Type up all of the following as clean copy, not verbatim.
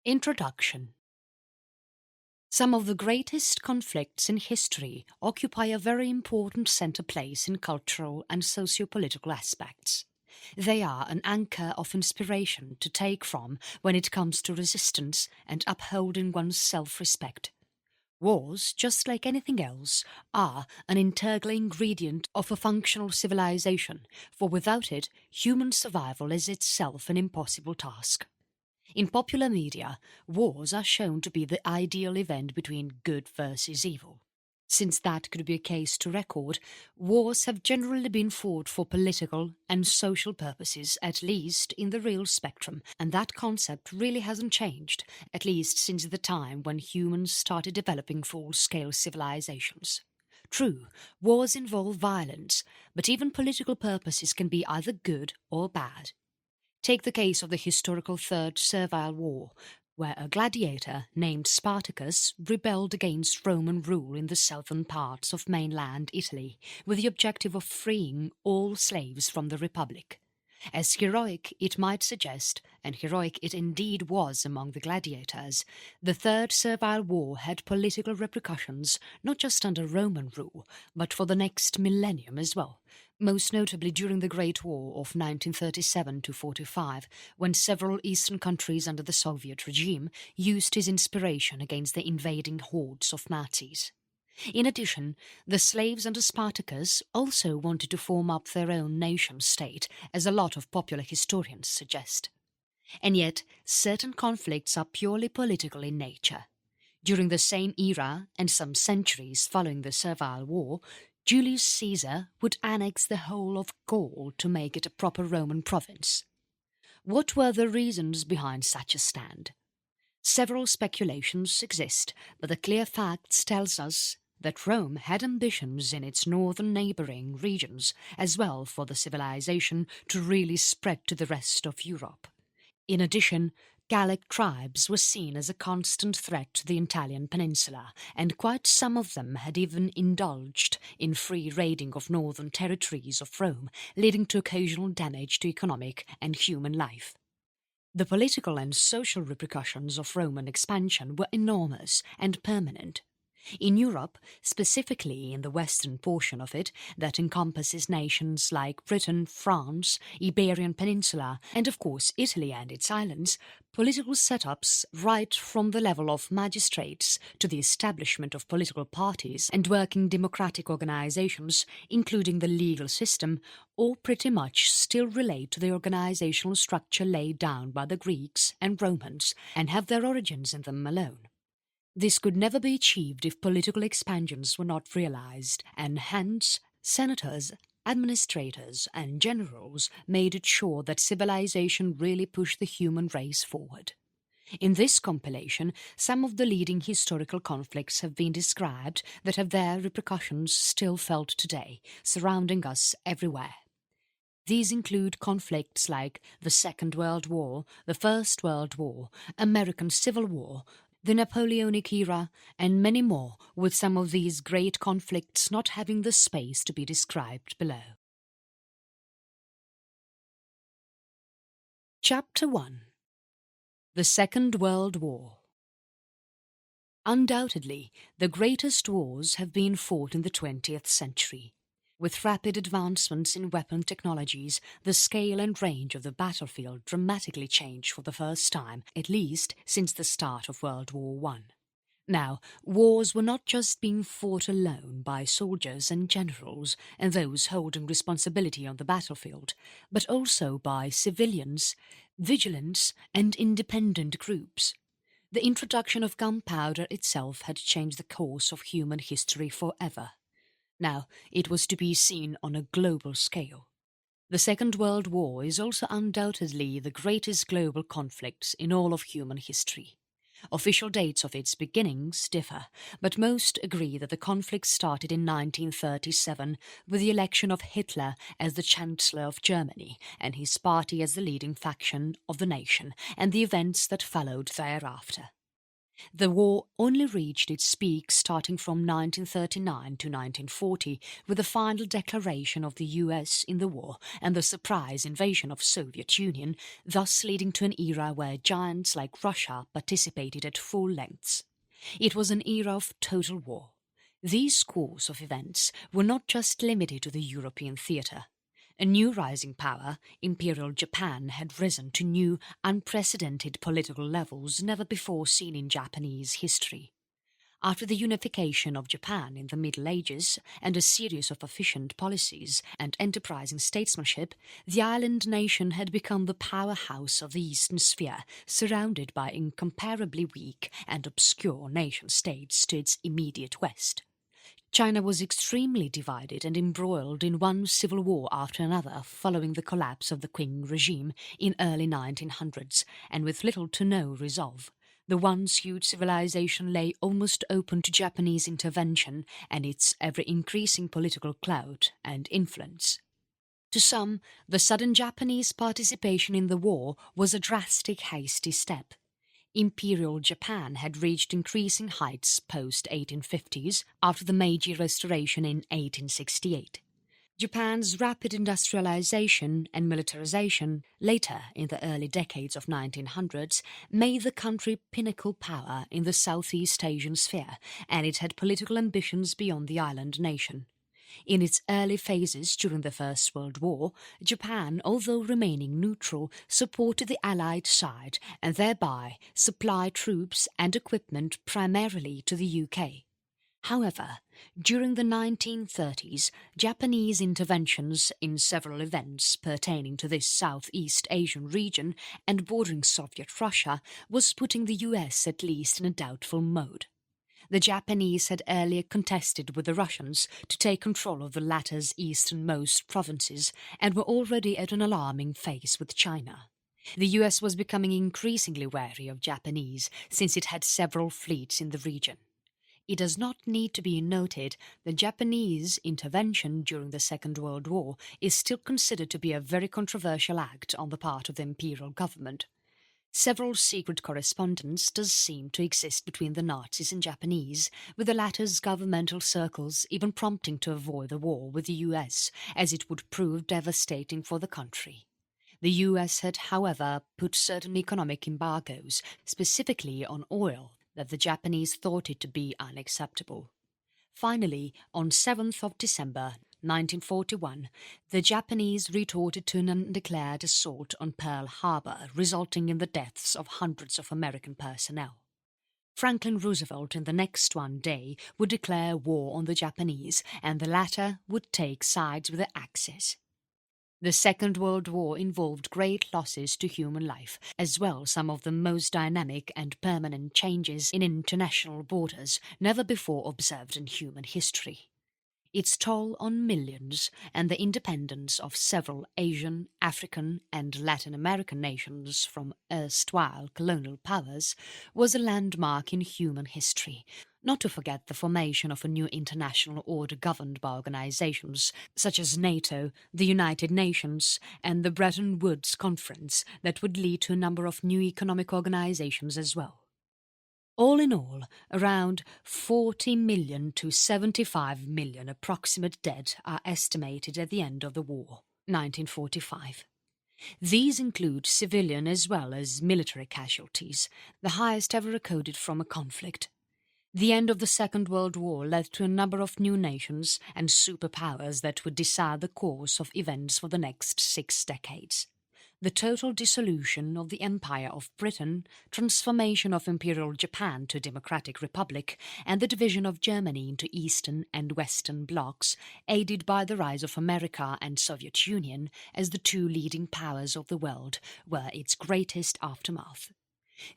Introduction. Some of the greatest conflicts in history occupy a very important centre place in cultural and socio-political aspects. They are an anchor of inspiration to take from when it comes to resistance and upholding one's self-respect. Wars, just like anything else, are an integral ingredient of a functional civilization, for without it, human survival is itself an impossible task. In popular media, wars are shown to be the ideal event between good versus evil. Since that could be a case to record, wars have generally been fought for political and social purposes, at least in the real spectrum, and that concept really hasn't changed, at least since the time when humans started developing full-scale civilizations. True, wars involve violence, but even political purposes can be either good or bad. Take the case of the historical Third Servile War, where a gladiator named Spartacus rebelled against Roman rule in the southern parts of mainland Italy with the objective of freeing all slaves from the Republic. As heroic it might suggest, and heroic it indeed was among the gladiators, the Third Servile War had political repercussions not just under Roman rule, but for the next millennium as well, most notably during the Great War of 1937–45, when several eastern countries under the Soviet regime used his inspiration against the invading hordes of Nazis. In addition, the slaves under Spartacus also wanted to form up their own nation-state, as a lot of popular historians suggest. And yet, certain conflicts are purely political in nature. During the same era, and some centuries following the Servile War, Julius Caesar would annex the whole of Gaul to make it a proper Roman province. What were the reasons behind such a stand? Several speculations exist, but the clear facts tells us that Rome had ambitions in its northern neighbouring regions as well for the civilization to really spread to the rest of Europe. In addition, Gallic tribes were seen as a constant threat to the Italian peninsula, and quite some of them had even indulged in free raiding of northern territories of Rome, leading to occasional damage to economic and human life. The political and social repercussions of Roman expansion were enormous and permanent. In Europe, specifically in the western portion of it that encompasses nations like Britain, France, Iberian Peninsula and of course Italy and its islands, political setups right from the level of magistrates to the establishment of political parties and working democratic organizations, including the legal system, all pretty much still relate to the organizational structure laid down by the Greeks and Romans and have their origins in them alone. This could never be achieved if political expansions were not realized, and hence senators, administrators and generals made it sure that civilization really pushed the human race forward. In this compilation, some of the leading historical conflicts have been described that have their repercussions still felt today, surrounding us everywhere. These include conflicts like the Second World War, the First World War, American Civil War, the Napoleonic Era, and many more, with some of these great conflicts not having the space to be described below. Chapter 1. The Second World War. Undoubtedly, the greatest wars have been fought in the 20th century. With rapid advancements in weapon technologies, the scale and range of the battlefield dramatically changed for the first time, at least since the start of World War I. Now, wars were not just being fought alone by soldiers and generals and those holding responsibility on the battlefield, but also by civilians, vigilants and independent groups. The introduction of gunpowder itself had changed the course of human history forever. Now, it was to be seen on a global scale. The Second World War is also undoubtedly the greatest global conflict in all of human history. Official dates of its beginnings differ, but most agree that the conflict started in 1937 with the election of Hitler as the Chancellor of Germany and his party as the leading faction of the nation, and the events that followed thereafter. The war only reached its peak starting from 1939 to 1940 with the final declaration of the US in the war and the surprise invasion of Soviet Union, thus leading to an era where giants like Russia participated at full lengths. It was an era of total war. These course of events were not just limited to the European theatre. A new rising power, Imperial Japan, had risen to new, unprecedented political levels never before seen in Japanese history. After the unification of Japan in the Middle Ages and a series of efficient policies and enterprising statesmanship, the island nation had become the powerhouse of the Eastern Sphere, surrounded by incomparably weak and obscure nation-states to its immediate west. China was extremely divided and embroiled in one civil war after another following the collapse of the Qing regime in early 1900s, and with little to no resolve. The once huge civilization lay almost open to Japanese intervention and its ever-increasing political clout and influence. To some, the sudden Japanese participation in the war was a drastic, hasty step. Imperial Japan had reached increasing heights post-1850s after the Meiji Restoration in 1868. Japan's rapid industrialization and militarization later in the early decades of 1900s made the country pinnacle power in the Southeast Asian sphere, and it had political ambitions beyond the island nation. In its early phases during the First World War, Japan, although remaining neutral, supported the Allied side and thereby supplied troops and equipment primarily to the UK. However, during the 1930s, Japanese interventions in several events pertaining to this Southeast Asian region and bordering Soviet Russia was putting the US at least in a doubtful mode. The Japanese had earlier contested with the Russians to take control of the latter's easternmost provinces and were already at an alarming phase with China. The US was becoming increasingly wary of Japanese since it had several fleets in the region. It does not need to be noted that Japanese intervention during the Second World War is still considered to be a very controversial act on the part of the imperial government. Several secret correspondence does seem to exist between the Nazis and Japanese, with the latter's governmental circles even prompting to avoid the war with the US, as it would prove devastating for the country. The US had, however, put certain economic embargoes, specifically on oil, that the Japanese thought it to be unacceptable. Finally, on 7th of December 1941, the Japanese retorted to an undeclared assault on Pearl Harbor, resulting in the deaths of hundreds of American personnel. Franklin Roosevelt in the next one day would declare war on the Japanese, and the latter would take sides with the Axis. The Second World War involved great losses to human life, as well as some of the most dynamic and permanent changes in international borders never before observed in human history. Its toll on millions and the independence of several Asian, African and Latin American nations from erstwhile colonial powers was a landmark in human history, not to forget the formation of a new international order governed by organizations such as NATO, the United Nations and the Bretton Woods Conference that would lead to a number of new economic organizations as well. All in all, around 40 million to 75 million approximate dead are estimated at the end of the war, 1945. These include civilian as well as military casualties, the highest ever recorded from a conflict. The end of the Second World War led to a number of new nations and superpowers that would decide the course of events for the next 6 decades. The total dissolution of the Empire of Britain, transformation of Imperial Japan to a democratic republic, and the division of Germany into Eastern and Western blocs, aided by the rise of America and Soviet Union as the two leading powers of the world, were its greatest aftermath.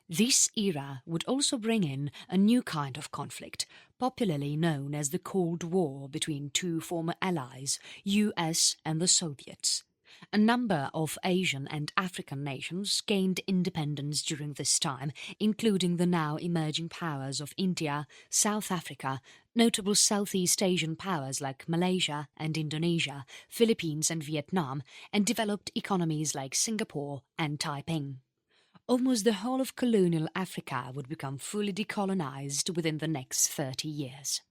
This era would also bring in a new kind of conflict, popularly known as the Cold War between two former allies, US and the Soviets. A number of Asian and African nations gained independence during this time, including the now emerging powers of India, South Africa, notable Southeast Asian powers like Malaysia and Indonesia, Philippines and Vietnam, and developed economies like Singapore and Taiping. almost the whole of colonial Africa would become fully decolonized within the next 30 years.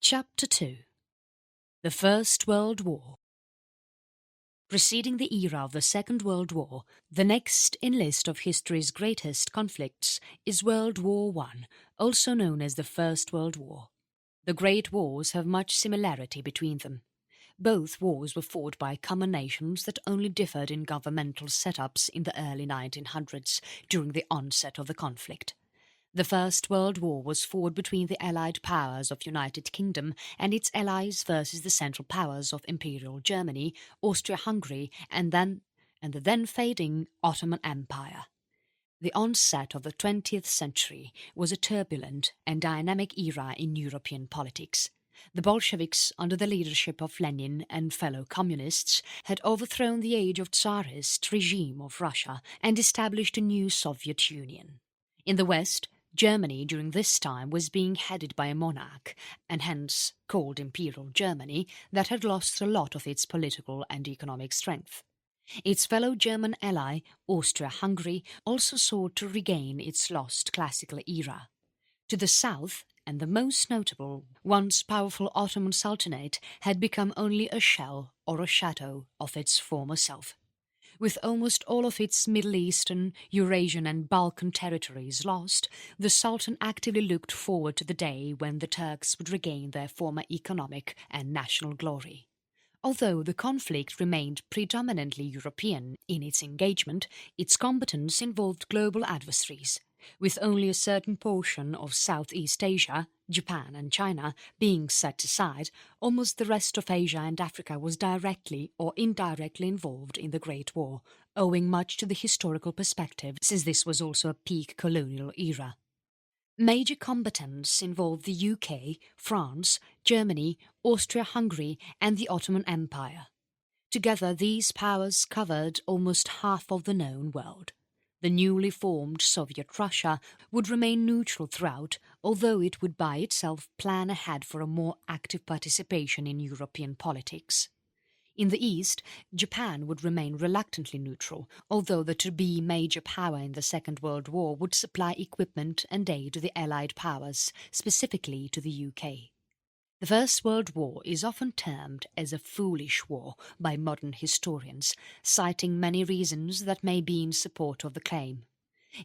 Chapter 2. The First World War. Preceding the era of the Second World War, the next in list of history's greatest conflicts is World War I, also known as the First World War. The Great Wars have much similarity between them. Both wars were fought by common nations that only differed in governmental setups in the early 1900s during the onset of the conflict. The First World War was fought between the Allied powers of United Kingdom and its allies versus the Central Powers of Imperial Germany, Austria-Hungary and the then fading Ottoman Empire. The onset of the 20th century was a turbulent and dynamic era in European politics. The Bolsheviks, under the leadership of Lenin and fellow communists, had overthrown the age of Tsarist regime of Russia and established a new Soviet Union. In the West, Germany during this time was being headed by a monarch, and hence called Imperial Germany, that had lost a lot of its political and economic strength. Its fellow German ally, Austria-Hungary, also sought to regain its lost classical era. To the south, and the most notable, once powerful Ottoman Sultanate had become only a shell or a shadow of its former self. With almost all of its Middle Eastern, Eurasian and Balkan territories lost, the Sultan actively looked forward to the day when the Turks would regain their former economic and national glory. Although the conflict remained predominantly European in its engagement, its combatants involved global adversaries, with only a certain portion of Southeast Asia, Japan and China, being set aside. Almost the rest of Asia and Africa was directly or indirectly involved in the Great War, owing much to the historical perspective, since this was also a peak colonial era. Major combatants involved the UK, France, Germany, Austria-Hungary and the Ottoman Empire. Together these powers covered almost half of the known world. The newly formed Soviet Russia would remain neutral throughout, although it would by itself plan ahead for a more active participation in European politics. In the East, Japan would remain reluctantly neutral, although the to-be major power in the Second World War would supply equipment and aid to the Allied powers, specifically to the UK. The First World War is often termed as a foolish war by modern historians, citing many reasons that may be in support of the claim.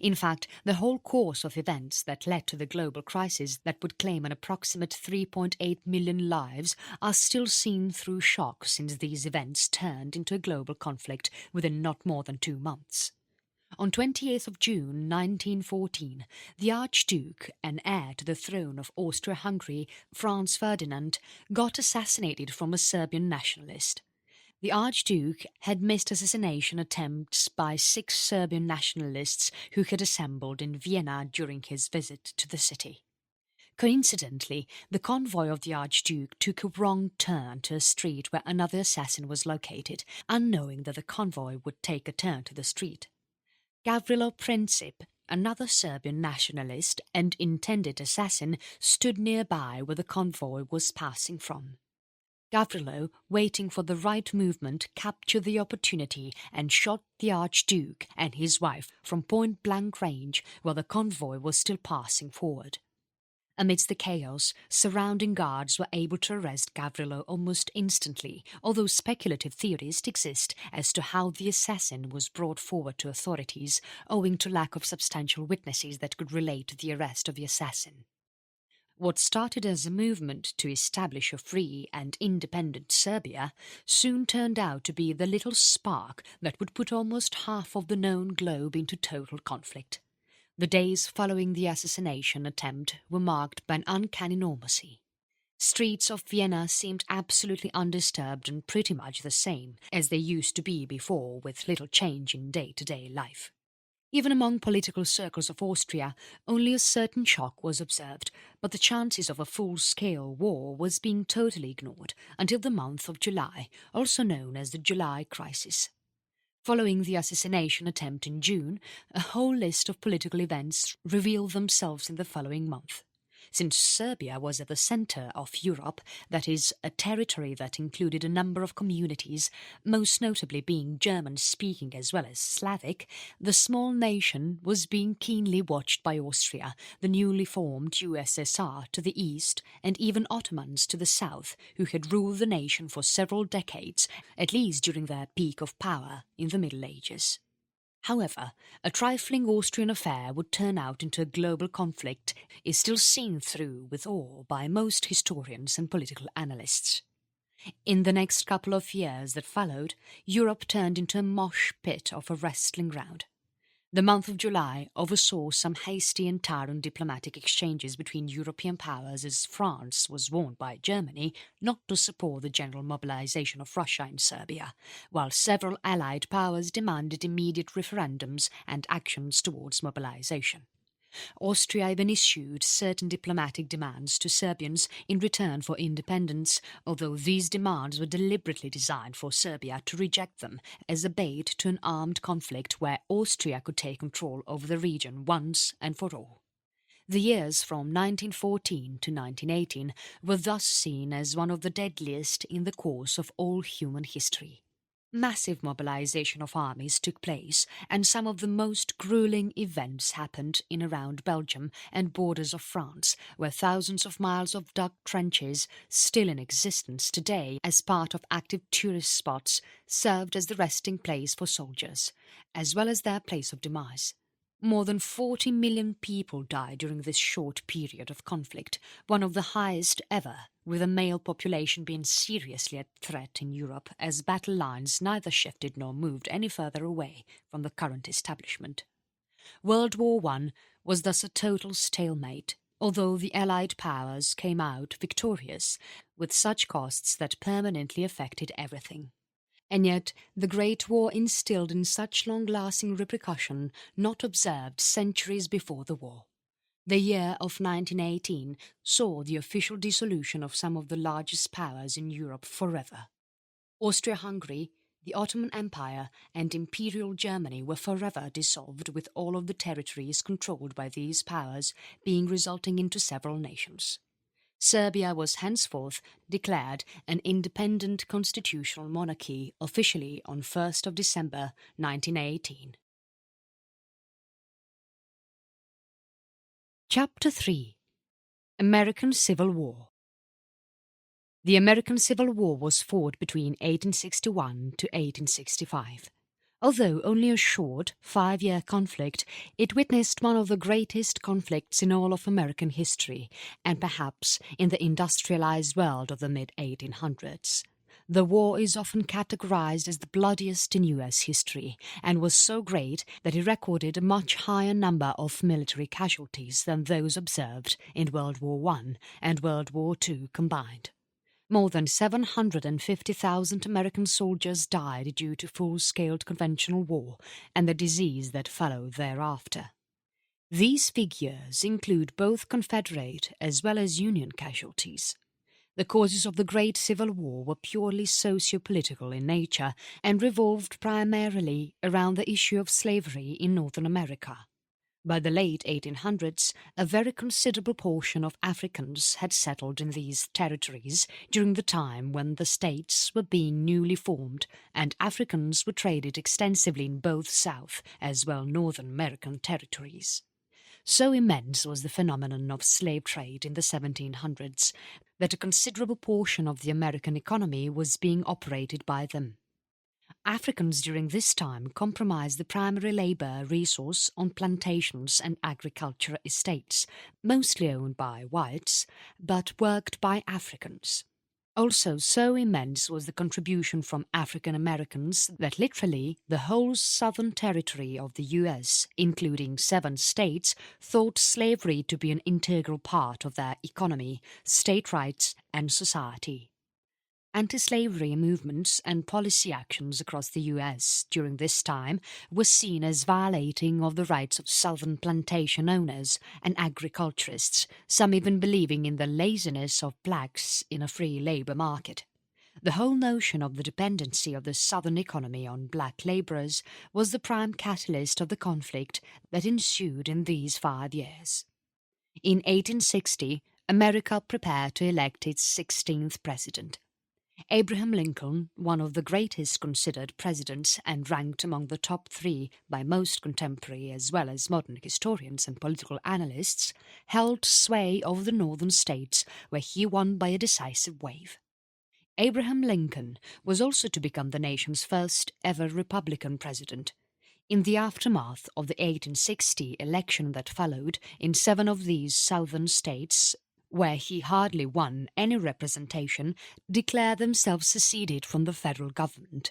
In fact, the whole course of events that led to the global crisis that would claim an approximate 3.8 million lives are still seen through shock, since these events turned into a global conflict within not more than 2 months. On 28th of June 1914, the Archduke and heir to the throne of Austria-Hungary, Franz Ferdinand, got assassinated from a Serbian nationalist. The Archduke had missed assassination attempts by 6 Serbian nationalists who had assembled in Vienna during his visit to the city. Coincidentally, the convoy of the Archduke took a wrong turn to a street where another assassin was located, unknowing that the convoy would take a turn to the street. Gavrilo Princip, another Serbian nationalist and intended assassin, stood nearby where the convoy was passing from. Gavrilo, waiting for the right movement, captured the opportunity and shot the Archduke and his wife from point-blank range while the convoy was still passing forward. Amidst the chaos, surrounding guards were able to arrest Gavrilo almost instantly, although speculative theories exist as to how the assassin was brought forward to authorities, owing to lack of substantial witnesses that could relate to the arrest of the assassin. What started as a movement to establish a free and independent Serbia soon turned out to be the little spark that would put almost half of the known globe into total conflict. The days following the assassination attempt were marked by an uncanny normalcy. Streets of Vienna seemed absolutely undisturbed and pretty much the same as they used to be before, with little change in day-to-day life. Even among political circles of Austria, only a certain shock was observed, but the chances of a full-scale war was being totally ignored until the month of July, also known as the July Crisis. Following the assassination attempt in June, a whole list of political events revealed themselves in the following month. Since Serbia was at the centre of Europe, that is, a territory that included a number of communities, most notably being German-speaking as well as Slavic, the small nation was being keenly watched by Austria, the newly formed USSR to the east, and even Ottomans to the south, who had ruled the nation for several decades, at least during their peak of power in the Middle Ages. However, a trifling Austrian affair would turn out into a global conflict is still seen through with awe by most historians and political analysts. In the next couple of years that followed, Europe turned into a mosh pit of a wrestling ground. The month of July oversaw some hasty and tyrant diplomatic exchanges between European powers as France was warned by Germany not to support the general mobilization of Russia in Serbia, while several Allied powers demanded immediate referendums and actions towards mobilization. Austria even issued certain diplomatic demands to Serbians in return for independence, although these demands were deliberately designed for Serbia to reject them as a bait to an armed conflict where Austria could take control over the region once and for all. The years from 1914 to 1918 were thus seen as one of the deadliest in the course of all human history. Massive mobilization of armies took place, and some of the most grueling events happened in around Belgium and borders of France, where thousands of miles of dug trenches, still in existence today as part of active tourist spots, served as the resting place for soldiers, as well as their place of demise. More than 40 million people died during this short period of conflict, one of the highest ever, with the male population being seriously at threat in Europe as battle lines neither shifted nor moved any further away from the current establishment. World War I was thus a total stalemate, although the Allied powers came out victorious, with such costs that permanently affected everything. And yet the Great War instilled in such long-lasting repercussion not observed centuries before the war. The year of 1918 saw the official dissolution of some of the largest powers in Europe forever. Austria-Hungary, the Ottoman Empire and Imperial Germany were forever dissolved, with all of the territories controlled by these powers being resulting into several nations. Serbia was henceforth declared an independent constitutional monarchy officially on 1st of December 1918. Chapter 3. American Civil War. The American Civil War was fought between 1861 to 1865. Although only a short, 5-year conflict, it witnessed one of the greatest conflicts in all of American history, and perhaps in the industrialized world of the mid-1800s. The war is often categorized as the bloodiest in U.S. history, and was so great that it recorded a much higher number of military casualties than those observed in World War I and World War II combined. More than 750,000 American soldiers died due to full-scale conventional war and the disease that followed thereafter. These figures include both Confederate as well as Union casualties. The causes of the Great Civil War were purely socio-political in nature and revolved primarily around the issue of slavery in Northern America. By the late 1800s, a very considerable portion of Africans had settled in these territories during the time when the states were being newly formed, and Africans were traded extensively in both South as well Northern American territories. So immense was the phenomenon of slave trade in the 1700s that a considerable portion of the American economy was being operated by them. Africans during this time comprised the primary labour resource on plantations and agricultural estates, mostly owned by whites, but worked by Africans. Also, so immense was the contribution from African Americans that literally the whole southern territory of the U.S., including 7 states, thought slavery to be an integral part of their economy, state rights and society. Anti-slavery movements and policy actions across the U.S. during this time were seen as violating of the rights of southern plantation owners and agriculturists, some even believing in the laziness of blacks in a free labour market. The whole notion of the dependency of the southern economy on black labourers was the prime catalyst of the conflict that ensued in these 5 years. In 1860, America prepared to elect its 16th president. Abraham Lincoln, one of the greatest considered presidents and ranked among the top 3 by most contemporary as well as modern historians and political analysts, held sway over the northern states where he won by a decisive wave. Abraham Lincoln was also to become the nation's first ever Republican president. In the aftermath of the 1860 election that followed in 7 of these southern states, where he hardly won any representation, declared themselves seceded from the federal government.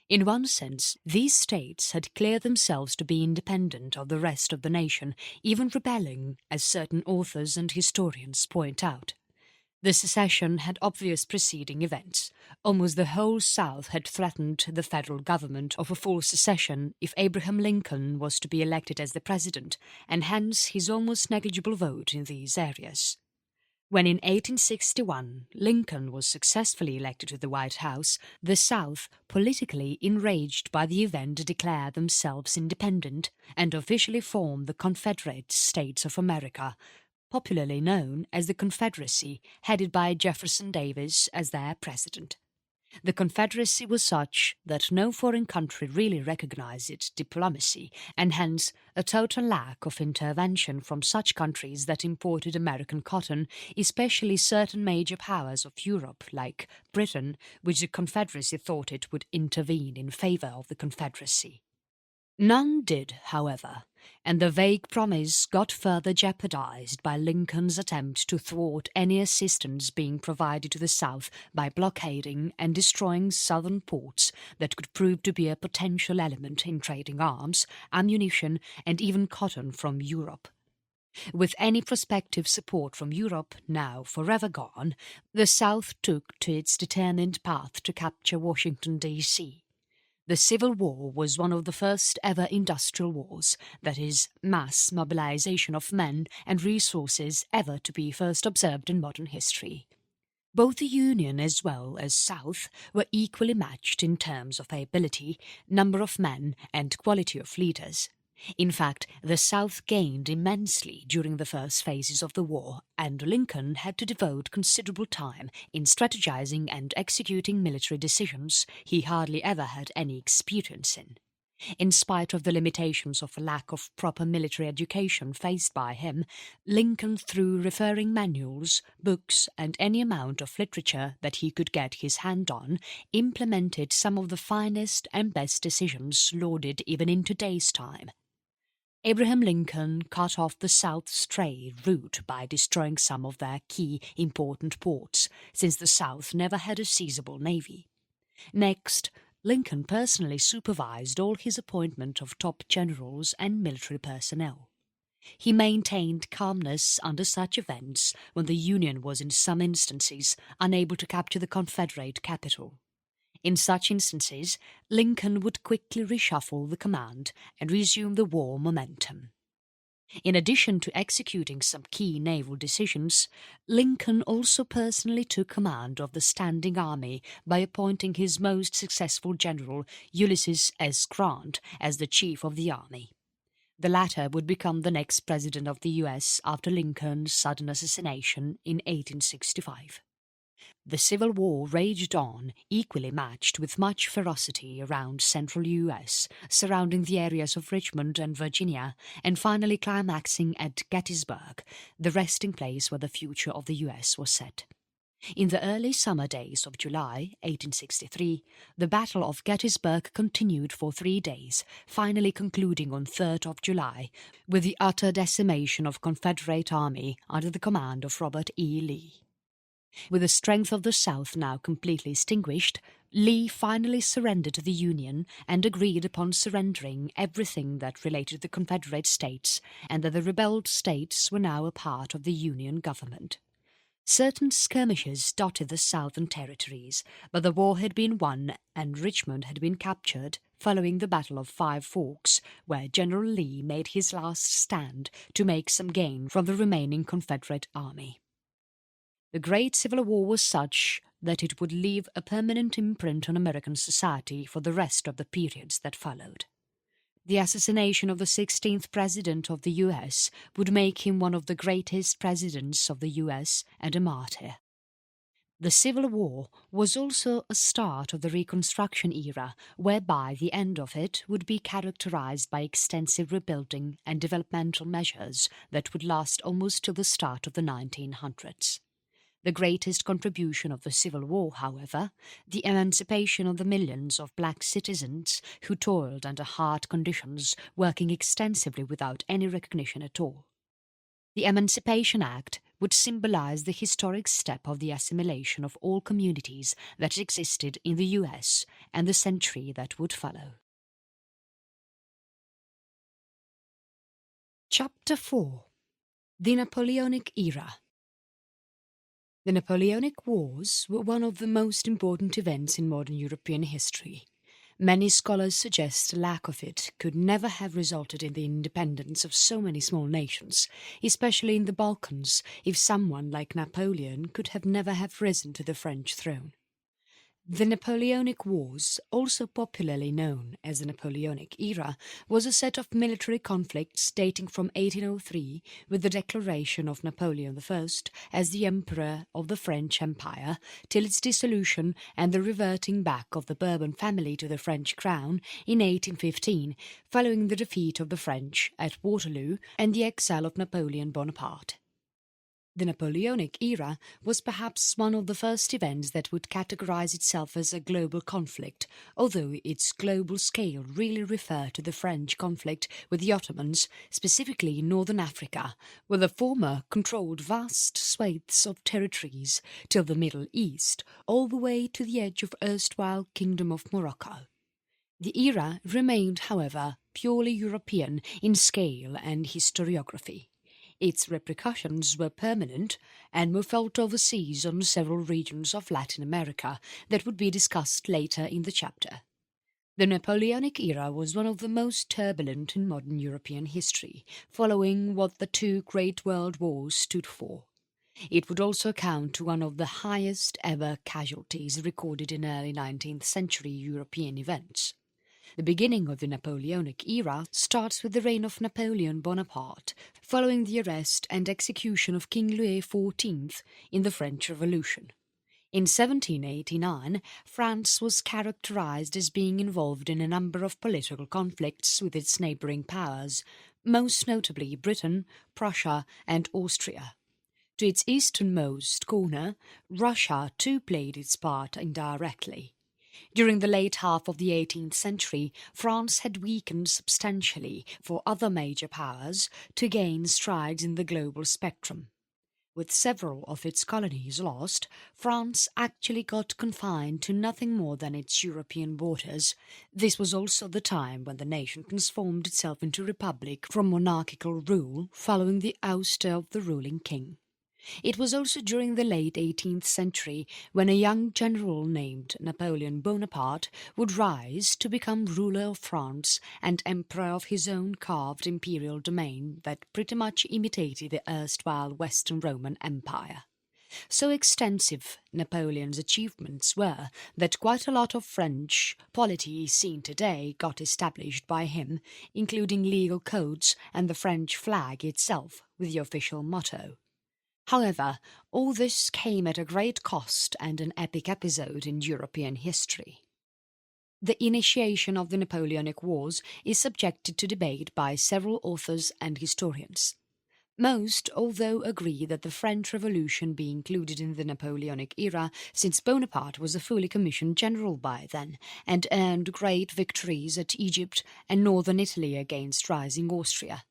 In one sense, these states had declared themselves to be independent of the rest of the nation, even rebelling, as certain authors and historians point out. The secession had obvious preceding events. Almost the whole South had threatened the federal government of a full secession if Abraham Lincoln was to be elected as the president, and hence his almost negligible vote in these areas. When in 1861 Lincoln was successfully elected to the White House, the South, politically enraged by the event, declared themselves independent and officially formed the Confederate States of America, popularly known as the Confederacy, headed by Jefferson Davis as their president. The Confederacy was such that no foreign country really recognized its diplomacy, and hence a total lack of intervention from such countries that imported American cotton, especially certain major powers of Europe like Britain, which the Confederacy thought it would intervene in favour of the Confederacy. None did, however, and the vague promise got further jeopardized by Lincoln's attempt to thwart any assistance being provided to the South by blockading and destroying southern ports that could prove to be a potential element in trading arms, ammunition, and even cotton from Europe. With any prospective support from Europe now forever gone, the South took to its determined path to capture Washington, D.C. The Civil War was one of the first ever industrial wars, that is, mass mobilization of men and resources ever to be first observed in modern history. Both the Union as well as South were equally matched in terms of ability, number of men, and quality of leaders. In fact, the South gained immensely during the first phases of the war, and Lincoln had to devote considerable time in strategizing and executing military decisions he hardly ever had any experience in. In spite of the limitations of a lack of proper military education faced by him, Lincoln, through referring manuals, books, and any amount of literature that he could get his hand on, implemented some of the finest and best decisions lauded even in today's time. Abraham Lincoln cut off the South's trade route by destroying some of their key important ports, since the South never had a seizable navy. Next, Lincoln personally supervised all his appointment of top generals and military personnel. He maintained calmness under such events when the Union was in some instances unable to capture the Confederate capital. In such instances, Lincoln would quickly reshuffle the command and resume the war momentum. In addition to executing some key naval decisions, Lincoln also personally took command of the standing army by appointing his most successful general, Ulysses S. Grant, as the chief of the army. The latter would become the next president of the U.S. after Lincoln's sudden assassination in 1865. The Civil War raged on, equally matched with much ferocity around central U.S., surrounding the areas of Richmond and Virginia, and finally climaxing at Gettysburg, the resting place where the future of the U.S. was set. In the early summer days of July 1863, the Battle of Gettysburg continued for 3 days, finally concluding on 3rd of July with the utter decimation of Confederate army under the command of Robert E. Lee. With the strength of the South now completely extinguished, Lee finally surrendered to the Union and agreed upon surrendering everything that related to the Confederate States, and that the rebelled states were now a part of the Union government. Certain skirmishes dotted the southern territories, but the war had been won and Richmond had been captured following the Battle of Five Forks, where General Lee made his last stand to make some gain from the remaining Confederate army. The Great Civil War was such that it would leave a permanent imprint on American society for the rest of the periods that followed. The assassination of the 16th President of the US would make him one of the greatest presidents of the US and a martyr. The Civil War was also a start of the Reconstruction era, whereby the end of it would be characterized by extensive rebuilding and developmental measures that would last almost till the start of the 1900s. The greatest contribution of the Civil War, however, the emancipation of the millions of black citizens who toiled under hard conditions, working extensively without any recognition at all. The Emancipation Act would symbolize the historic step of the assimilation of all communities that existed in the US and the century that would follow. Chapter 4. The Napoleonic Era. The Napoleonic Wars were one of the most important events in modern European history. Many scholars suggest a lack of it could never have resulted in the independence of so many small nations, especially in the Balkans, if someone like Napoleon could have never have risen to the French throne. The Napoleonic Wars, also popularly known as the Napoleonic Era, was a set of military conflicts dating from 1803 with the declaration of Napoleon I as the Emperor of the French Empire till its dissolution and the reverting back of the Bourbon family to the French crown in 1815, following the defeat of the French at Waterloo and the exile of Napoleon Bonaparte. The Napoleonic era was perhaps one of the first events that would categorize itself as a global conflict, although its global scale really referred to the French conflict with the Ottomans, specifically in northern Africa, where the former controlled vast swathes of territories till the Middle East, all the way to the edge of erstwhile Kingdom of Morocco. The era remained, however, purely European in scale and historiography. Its repercussions were permanent and were felt overseas on several regions of Latin America that would be discussed later in the chapter. The Napoleonic era was one of the most turbulent in modern European history, following what the two great world wars stood for. It would also account to one of the highest ever casualties recorded in early 19th century European events. The beginning of the Napoleonic era starts with the reign of Napoleon Bonaparte, following the arrest and execution of King Louis XIV in the French Revolution. In 1789, France was characterized as being involved in a number of political conflicts with its neighbouring powers, most notably Britain, Prussia and Austria. To its easternmost corner, Russia too played its part indirectly. During the late half of the 18th century, France had weakened substantially for other major powers to gain strides in the global spectrum. With several of its colonies lost, France actually got confined to nothing more than its European borders. This was also the time when the nation transformed itself into a republic from monarchical rule following the ouster of the ruling king. It was also during the late 18th century when a young general named Napoleon Bonaparte would rise to become ruler of France and emperor of his own carved imperial domain that pretty much imitated the erstwhile Western Roman Empire. So extensive Napoleon's achievements were that quite a lot of French polity seen today got established by him, including legal codes and the French flag itself with the official motto. However, all this came at a great cost and an epic episode in European history. The initiation of the Napoleonic Wars is subjected to debate by several authors and historians. Most, although, agree that the French Revolution be included in the Napoleonic era, since Bonaparte was a fully commissioned general by then, and earned great victories at Egypt and northern Italy against rising Austria.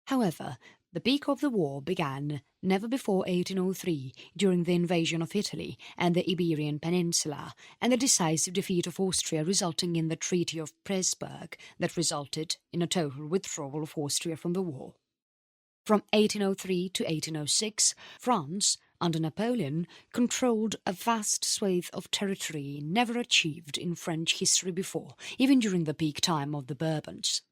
However, the peak of the war began never before 1803, during the invasion of Italy and the Iberian Peninsula, and the decisive defeat of Austria resulting in the Treaty of Pressburg that resulted in a total withdrawal of Austria from the war. From 1803 to 1806, France, under Napoleon, controlled a vast swathe of territory never achieved in French history before, even during the peak time of the Bourbons.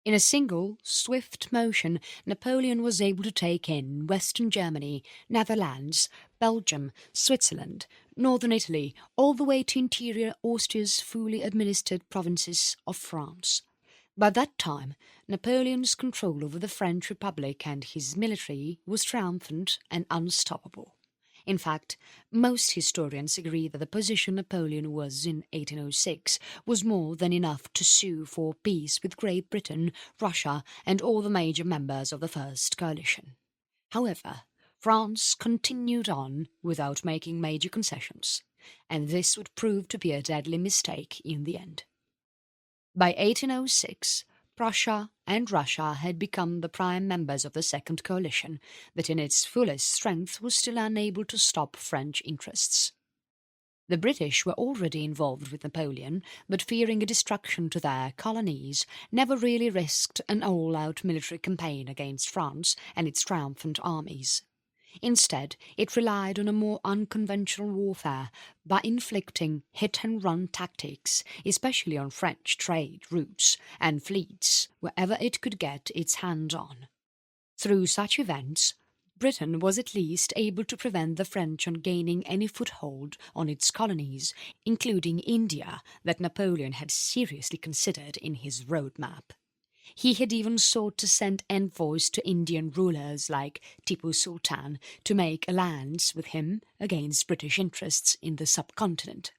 In a single, swift motion, Napoleon was able to take in Western Germany, Netherlands, Belgium, Switzerland, northern Italy, all the way to interior Austria's fully administered provinces of France. By that time, Napoleon's control over the French Republic and his military was triumphant and unstoppable. In fact, most historians agree that the position Napoleon was in 1806 was more than enough to sue for peace with Great Britain, Russia and all the major members of the First Coalition. However, France continued on without making major concessions, and this would prove to be a deadly mistake in the end. By 1806, Prussia and Russia had become the prime members of the Second Coalition, but in its fullest strength was still unable to stop French interests. The British were already involved with Napoleon, but fearing a destruction to their colonies, never really risked an all-out military campaign against France and its triumphant armies. Instead, it relied on a more unconventional warfare by inflicting hit-and-run tactics, especially on French trade routes and fleets wherever it could get its hands on. Through such events, Britain was at least able to prevent the French on gaining any foothold on its colonies, including India, that Napoleon had seriously considered in his roadmap. He had even sought to send envoys to Indian rulers like Tipu Sultan to make alliance with him against British interests in the subcontinent.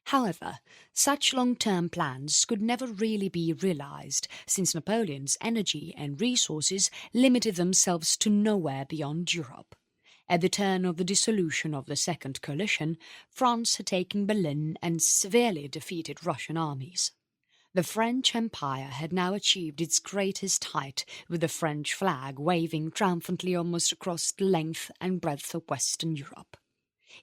However, such long-term plans could never really be realized, since Napoleon's energy and resources limited themselves to nowhere beyond Europe. At the turn of the dissolution of the Second Coalition, France had taken Berlin and severely defeated Russian armies. The French Empire had now achieved its greatest height, with the French flag waving triumphantly almost across the length and breadth of Western Europe.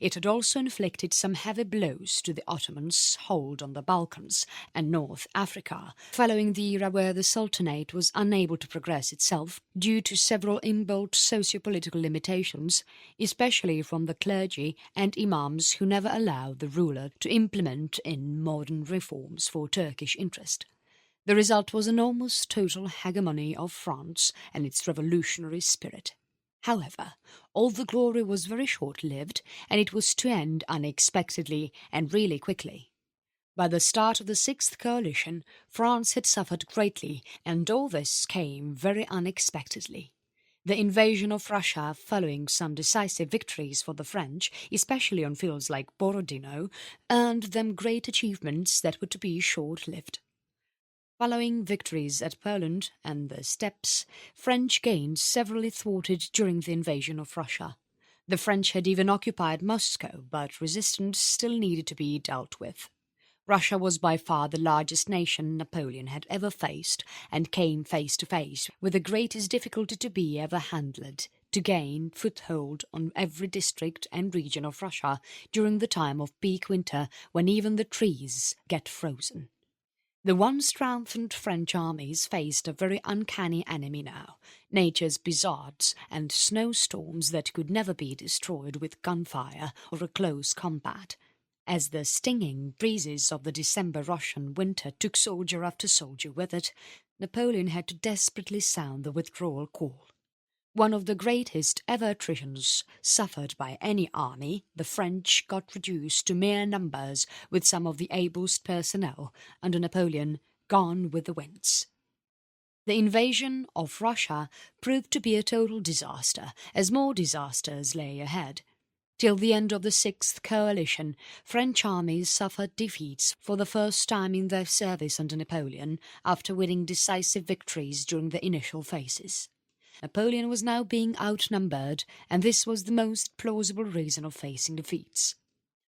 It had also inflicted some heavy blows to the Ottomans' hold on the Balkans and North Africa, following the era where the Sultanate was unable to progress itself due to several inbuilt socio-political limitations, especially from the clergy and imams who never allowed the ruler to implement in modern reforms for Turkish interest. The result was an almost total hegemony of France and its revolutionary spirit. However, all the glory was very short-lived, and it was to end unexpectedly and really quickly. By the start of the Sixth Coalition, France had suffered greatly, and all this came very unexpectedly. The invasion of Russia, following some decisive victories for the French, especially on fields like Borodino, earned them great achievements that were to be short-lived. Following victories at Poland and the Steppes, French gains severely thwarted during the invasion of Russia. The French had even occupied Moscow, but resistance still needed to be dealt with. Russia was by far the largest nation Napoleon had ever faced, and came face to face with the greatest difficulty to be ever handled, to gain foothold on every district and region of Russia during the time of peak winter when even the trees get frozen. The once triumphant French armies faced a very uncanny enemy now, nature's blizzards and snowstorms that could never be destroyed with gunfire or a close combat. As the stinging breezes of the December Russian winter took soldier after soldier with it, Napoleon had to desperately sound the withdrawal call. One of the greatest ever attritions suffered by any army, the French got reduced to mere numbers, with some of the ablest personnel, under Napoleon, gone with the winds. The invasion of Russia proved to be a total disaster, as more disasters lay ahead. Till the end of the Sixth Coalition, French armies suffered defeats for the first time in their service under Napoleon, after winning decisive victories during the initial phases. Napoleon was now being outnumbered, and this was the most plausible reason of facing defeats.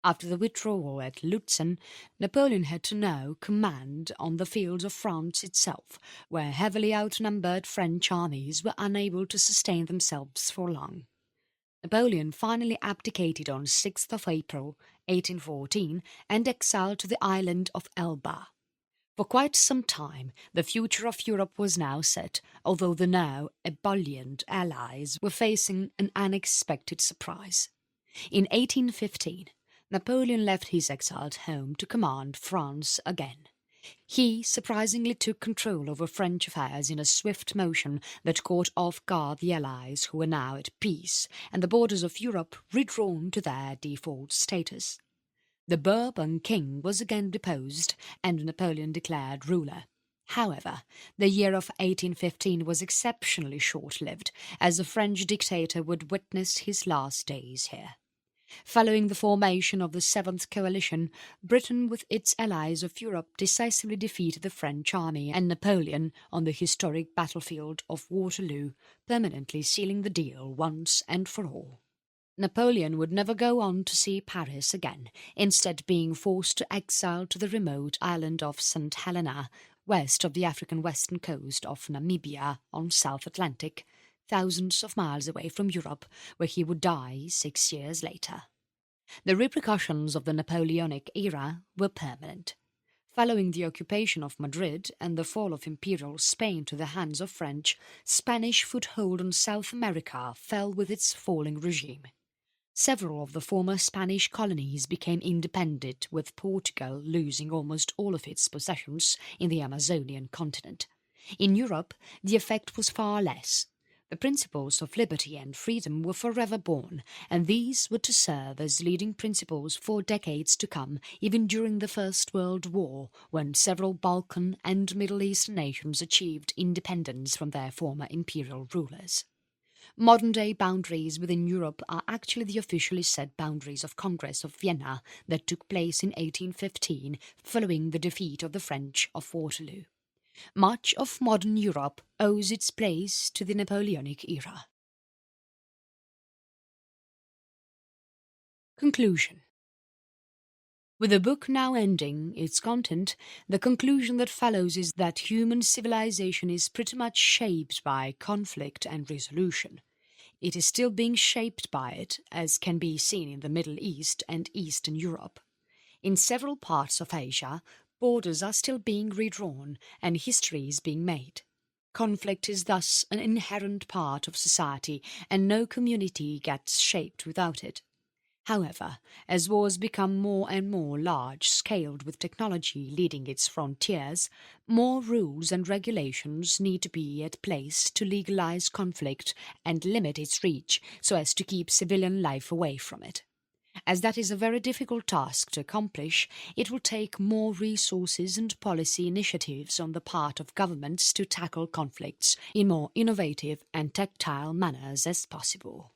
After the withdrawal at Lutzen, Napoleon had to now command on the fields of France itself, where heavily outnumbered French armies were unable to sustain themselves for long. Napoleon finally abdicated on 6th of April, 1814, and exiled to the island of Elba. For quite some time, the future of Europe was now set, although the now ebullient Allies were facing an unexpected surprise. In 1815, Napoleon left his exiled home to command France again. He surprisingly took control over French affairs in a swift motion that caught off guard the Allies, who were now at peace, and the borders of Europe redrawn to their default status. The Bourbon king was again deposed, and Napoleon declared ruler. However, the year of 1815 was exceptionally short-lived, as the French dictator would witness his last days here. Following the formation of the Seventh Coalition, Britain with its allies of Europe decisively defeated the French army and Napoleon on the historic battlefield of Waterloo, permanently sealing the deal once and for all. Napoleon would never go on to see Paris again, instead being forced to exile to the remote island of St. Helena, west of the African western coast of Namibia on South Atlantic, thousands of miles away from Europe, where he would die 6 years later. The repercussions of the Napoleonic era were permanent. Following the occupation of Madrid and the fall of Imperial Spain to the hands of French, Spanish foothold on South America fell with its falling regime. Several of the former Spanish colonies became independent, with Portugal losing almost all of its possessions in the Amazonian continent. In Europe, the effect was far less. The principles of liberty and freedom were forever born, and these were to serve as leading principles for decades to come, even during the First World War, when several Balkan and Middle Eastern nations achieved independence from their former imperial rulers. Modern-day boundaries within Europe are actually the officially set boundaries of Congress of Vienna that took place in 1815 following the defeat of the French of Waterloo. Much of modern Europe owes its place to the Napoleonic era. Conclusion. With the book now ending its content, the conclusion that follows is that human civilization is pretty much shaped by conflict and resolution. It is still being shaped by it, as can be seen in the Middle East and Eastern Europe. In several parts of Asia, borders are still being redrawn and history is being made. Conflict is thus an inherent part of society, and no community gets shaped without it. However, as wars become more and more large-scaled with technology leading its frontiers, more rules and regulations need to be at place to legalize conflict and limit its reach so as to keep civilian life away from it. As that is a very difficult task to accomplish, it will take more resources and policy initiatives on the part of governments to tackle conflicts in more innovative and tactile manners as possible.